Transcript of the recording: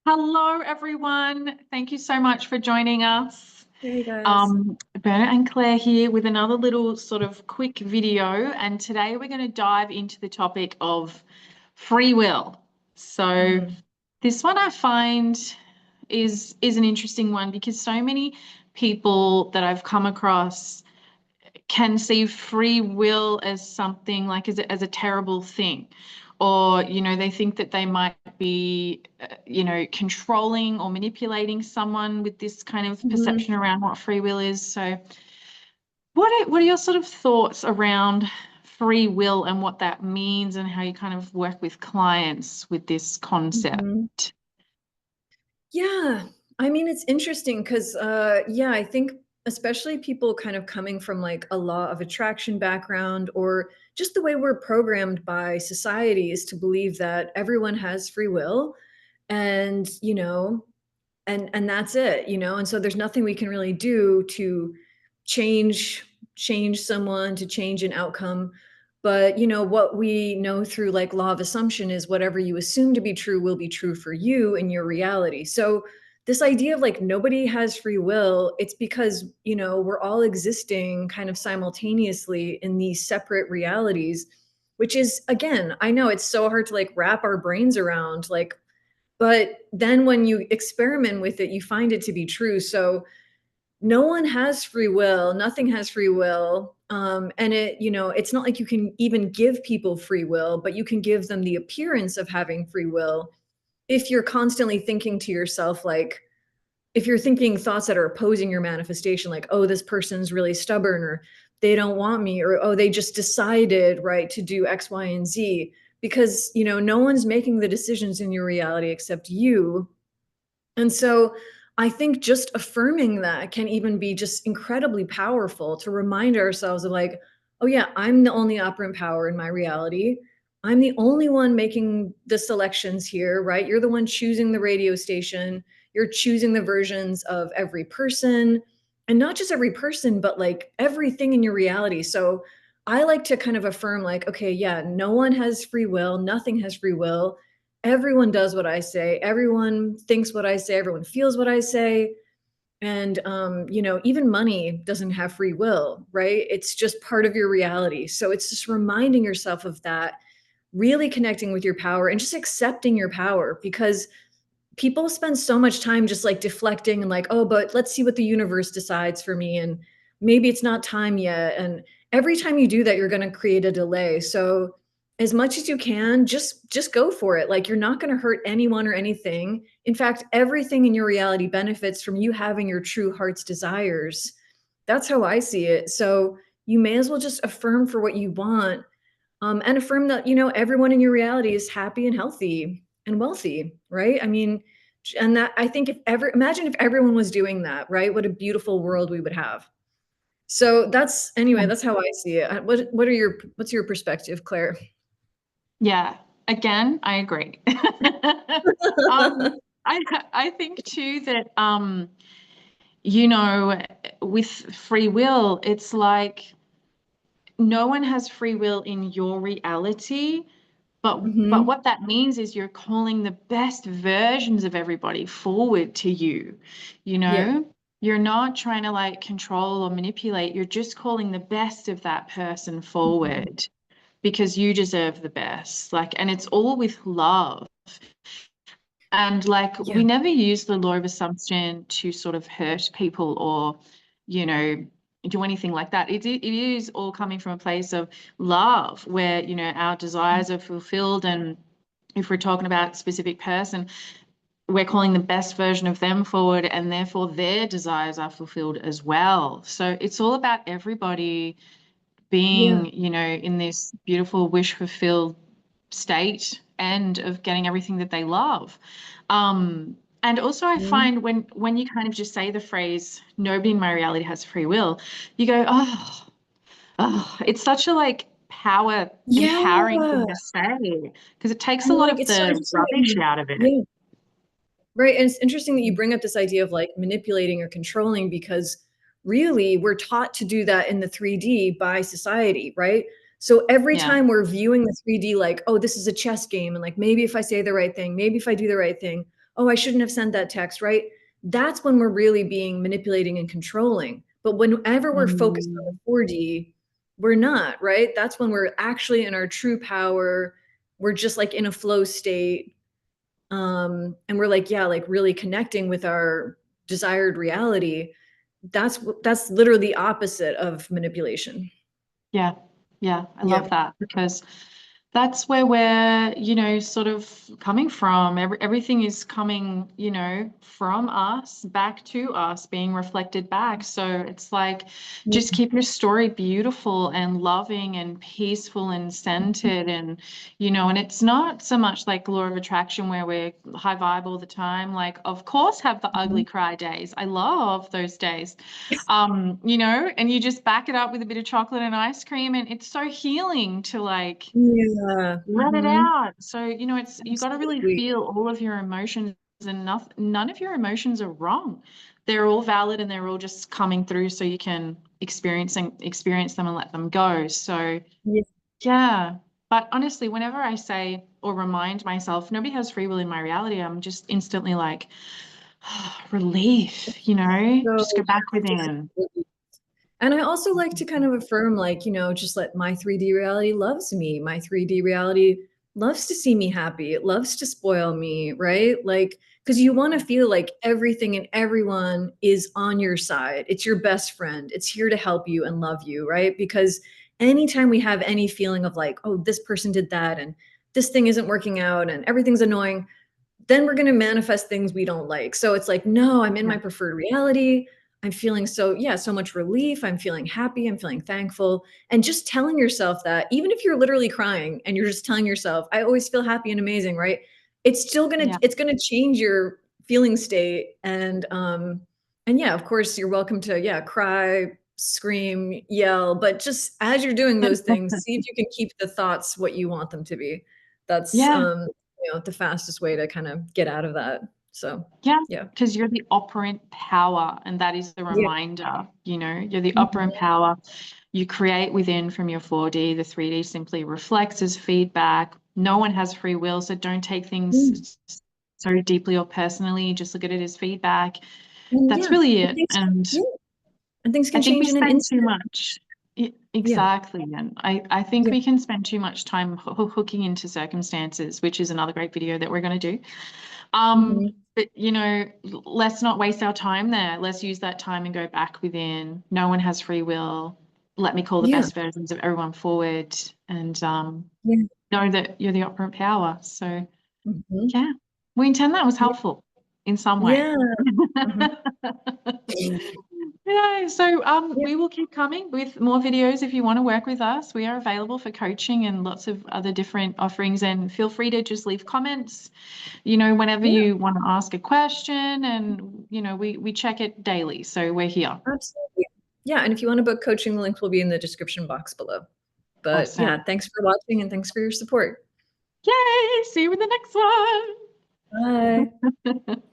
Hello, everyone. Thank you so much for joining us. Hey guys. Berna and Claire here with another little sort of quick video. And today we're going to dive into the topic of free will. So Mhm. this one I find is an interesting one because so many people that I've come across can see free will as something like as a terrible thing, or they think that they might be controlling or manipulating someone with this kind of Mhm. perception around what free will is. So what are your sort of thoughts around free will and what that means and how you kind of work with clients with this Mhm. concept? Yeah. I mean, it's interesting because, yeah, I think especially people kind of coming from like a law of attraction background or just the way we're programmed by society is to believe that everyone has free will and, and that's it, and so there's nothing we can really do to change change someone, to change an outcome. But what we know through like law of assumption is whatever you assume to be true will be true for you in your reality. So this idea of like nobody has free will, it's because we're all existing kind of simultaneously in these separate realities, which is, again, I know it's so hard to like wrap our brains around, like, but then when you experiment with it, you find it to be true. So no one has free will, nothing has free will. And it's not like you can even give people free will, but you can give them the appearance of having free will if you're constantly thinking to yourself, like, if you're thinking thoughts that are opposing your manifestation, like, oh, this person's really stubborn, or they don't want me, or oh, they just decided, right, to do X, Y, and Z, because no one's making the decisions in your reality except you. And so I think just affirming that can even be just incredibly powerful to remind ourselves of like, oh yeah, I'm the only operant power in my reality. I'm the only one making the selections here, right? You're the one choosing the radio station. You're choosing the versions of every person, and not just every person, but like everything in your reality. So I like to kind of affirm like, okay, yeah, no one has free will, nothing has free will. Everyone does what I say. Everyone thinks what I say. Everyone feels what I say. And, even money doesn't have free will, right? It's just part of your reality. So it's just reminding yourself of that, really connecting with your power and just accepting your power, because people spend so much time just like deflecting and like, oh, but let's see what the universe decides for me. And maybe it's not time yet. And every time you do that, you're going to create a delay. So as much as you can, just go for it. Like, you're not going to hurt anyone or anything. In fact, everything in your reality benefits from you having your true heart's desires. That's how I see it. So you may as well just affirm for what you want, and affirm that everyone in your reality is happy and healthy and wealthy, right? I mean, and that, I think, if ever, imagine if everyone was doing that, right? What a beautiful world we would have. So that's, anyway, that's how I see it. What's your perspective, Claire? Yeah, again, I agree. Um, I I think too that you know, with free will, it's like no one has free will in your reality, but Hmm. what that means is you're calling the best versions of everybody forward to you, you Yeah. know? You're not trying to like control or manipulate, you're just calling the best of that person Mhm. forward because you deserve the best. Like, and it's all with love. And like, Yeah. we never use the law of assumption to sort of hurt people or, you know, do anything like that. It is all coming from a place of love where, our desires are fulfilled. And if we're talking about a specific person, we're calling the best version of them forward, and therefore their desires are fulfilled as well. So it's all about everybody Yeah. being, in this beautiful wish fulfilled state and of getting everything that they love. And also I Mhm. find when you kind of just say the phrase, nobody in my reality has free will, you go, oh, it's such a like power Yeah. empowering thing to say because it takes a And lot like, of it's so the interesting that rubbish you, out of it. yeah. Right. And it's interesting that you bring up this idea of like manipulating or controlling, because really we're taught to do that in the 3D by society, right? So every Yeah. time we're viewing the 3D, like, oh, this is a chess game, and like maybe if I say the right thing, maybe if I do the right thing, oh, I shouldn't have sent that text, right? That's when we're really being manipulating and controlling. But whenever we're focused on the Mm, 4D, we're not, right? That's when we're actually in our true power. We're just like in a flow state. And we're like, yeah, like really connecting with our desired reality. That's literally the opposite of manipulation. yeah, yeah, I Yeah. love that because that's where we're, sort of coming from. Everything is coming, from us back to us, being reflected back. So it's like, just keep your story beautiful and loving and peaceful and centered. And it's not so much like law of attraction where we're high vibe all the time. Like, of course, have the ugly Mhm. cry days. I love those days. And you just back it up with a bit of chocolate and ice cream, and it's so healing to like Yeah. let it out. So, it's you got to really Absolutely. feel all of your emotions, and none of your emotions are wrong. They're all valid and they're all just coming through so you can experience them and let them go. So, Yeah. yeah. But honestly, whenever I say or remind myself nobody has free will in my reality, I'm just instantly like, relief, So just go back within. and I also like to kind of affirm, like, just let my 3D reality loves me. My 3D reality loves to see me happy. It loves to spoil me, right? Like, because you want to feel like everything and everyone is on your side. It's your best friend. It's here to help you and love you, right? Because anytime we have any feeling of like, oh, this person did that and this thing isn't working out and everything's annoying, then we're going to manifest things we don't like. So it's like, no, I'm in Yeah. my preferred reality. I'm feeling so much relief. I'm feeling happy. I'm feeling thankful. And just telling yourself that, even if you're literally crying and you're just telling yourself, I always feel happy and amazing, right? Yeah. It's gonna change your feeling state. And yeah, of course you're welcome to, yeah, cry, scream, yell, but just as you're doing those things, see if you can keep the thoughts what you want them to be. That's Yeah. the fastest way to kind of get out of that. So, Yeah, yeah. because you're the operant power, and that is the Yeah. reminder, you're the operant Mhm. power. You create within from your 4D. The 3D simply reflects as feedback. No one has free will, so don't take Mm. things so deeply or personally. Just look at it as feedback. And That's yeah, really and it. things And yeah, and things I can think we change in an spend too instant. much. Yeah. Exactly. And I think Yeah. we can spend too much time hooking into circumstances, which is another great video that we're going to do. Mhm. But let's not waste our time there. Let's use that time and go back within. No one has free will. Let me call the Yeah. best versions of everyone forward and Yeah. know that you're the operant power. So Mhm. yeah, we intend that was Yeah. helpful in some way. Yeah. Mhm. Yeah, so Yeah. we will keep coming with more videos if you want to work with us. We are available for coaching and lots of other different offerings, and feel free to just leave comments, whenever Yeah. you want to ask a question, and we check it daily. So we're here. Absolutely. Yeah, and if you wanna book coaching, the link will be in the description box below. But Awesome. yeah, thanks for watching and thanks for your support. Yay! See you in the next Bye. one.